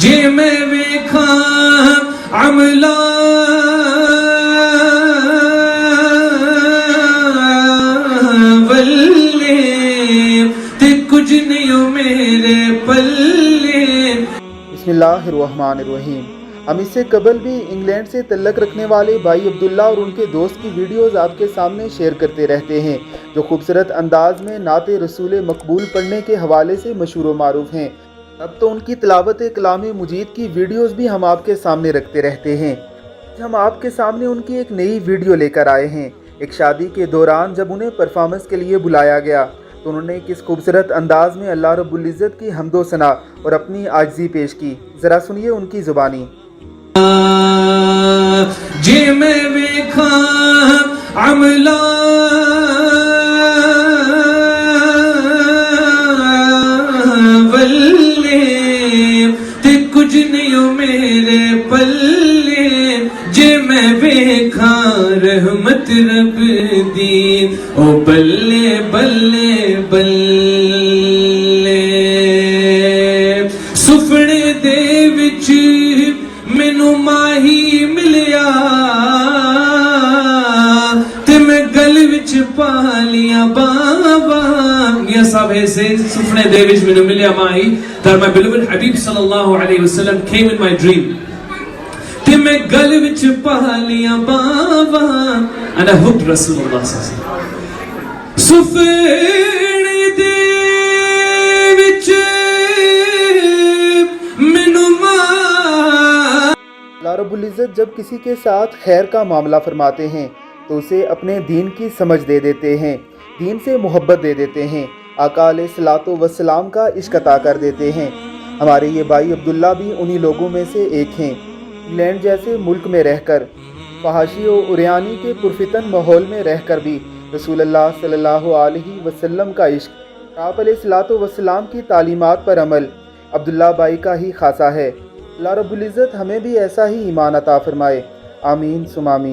जे मैं वेखा अमला वल्ले ते कुछ नहीं हो मेरे पल्ले। बिस्मिल्लाहिर्रहमानिर्रहीम। हम इससे कबल भी इंग्लैंड से तल्लक रखने वाले भाई अब्दुल्ला और उनके दोस्त की वीडियोस आपके सामने शेयर करते रहते हैं, जो खूबसूरत अंदाज में नाते रसूल मकबूल पढ़ने के हवाले से मशहूर व मारूफ हैं। अब तो उनकी तिलावत कलाम मुजीद की वीडियोस भी हम आपके सामने रखते रहते हैं। हम आपके सामने उनकी एक नई वीडियो लेकर आए हैं। एक शादी के दौरान जब उन्हें परफॉर्मेंस के लिए बुलाया गया तो उन्होंने किस खूबसूरत अंदाज में अल्लाह रब्बुल इज़्ज़त की हम्दो सना और अपनी आजिज़ी पेश की। ज़रा सुनिए उनकी ज़ुबानी। जे मैं वेखा अमला वल्ले ते कुछ नहीं हो मेरे पल्ले। जे मैं वेखा रहमत रब दी ओ बल्ले बल्ले बल्ले। सुपने दे विच मैनू माही मिलिया ते मैं गल विच पा लिया बाबा। या सब ऐसे सुपने दे विच मैनू मिलिया माही that my beloved Habib sallallahu alaihi wasallam came in my dream ते मैं गल विच पा लिया बाबा and I hugged Rasulullah sallallahu alaihi wasallam। सुपने दे विच मैनू अल्लाह रब्बुल इज़्ज़त जब किसी के साथ खैर का मामला फरमाते हैं तो उसे अपने दीन की समझ दे देते हैं, दीन से मोहब्बत दे देते हैं, आका अलैहिस्सलातु वस्सलाम का इश्क अता कर देते हैं। हमारे ये भाई अब्दुल्ला भी उन्हीं लोगों में से एक हैं। इंग्लैंड जैसे मुल्क में रहकर, फहाशी और उरियानी के पुरफितन माहौल में रहकर भी रसूलुल्लाह सल्लल्लाहु अलैहि वसल्लम का इश्क, आप अलैहिस्सलातु वस्सलाम की तालीमात पर अमल अब्दुल्ला भाई का ही खासा है। अल्लाह रब्बुल इज़्ज़त हमें भी ऐसा ही ईमान अता फरमाए। आमीन सुम आमीन।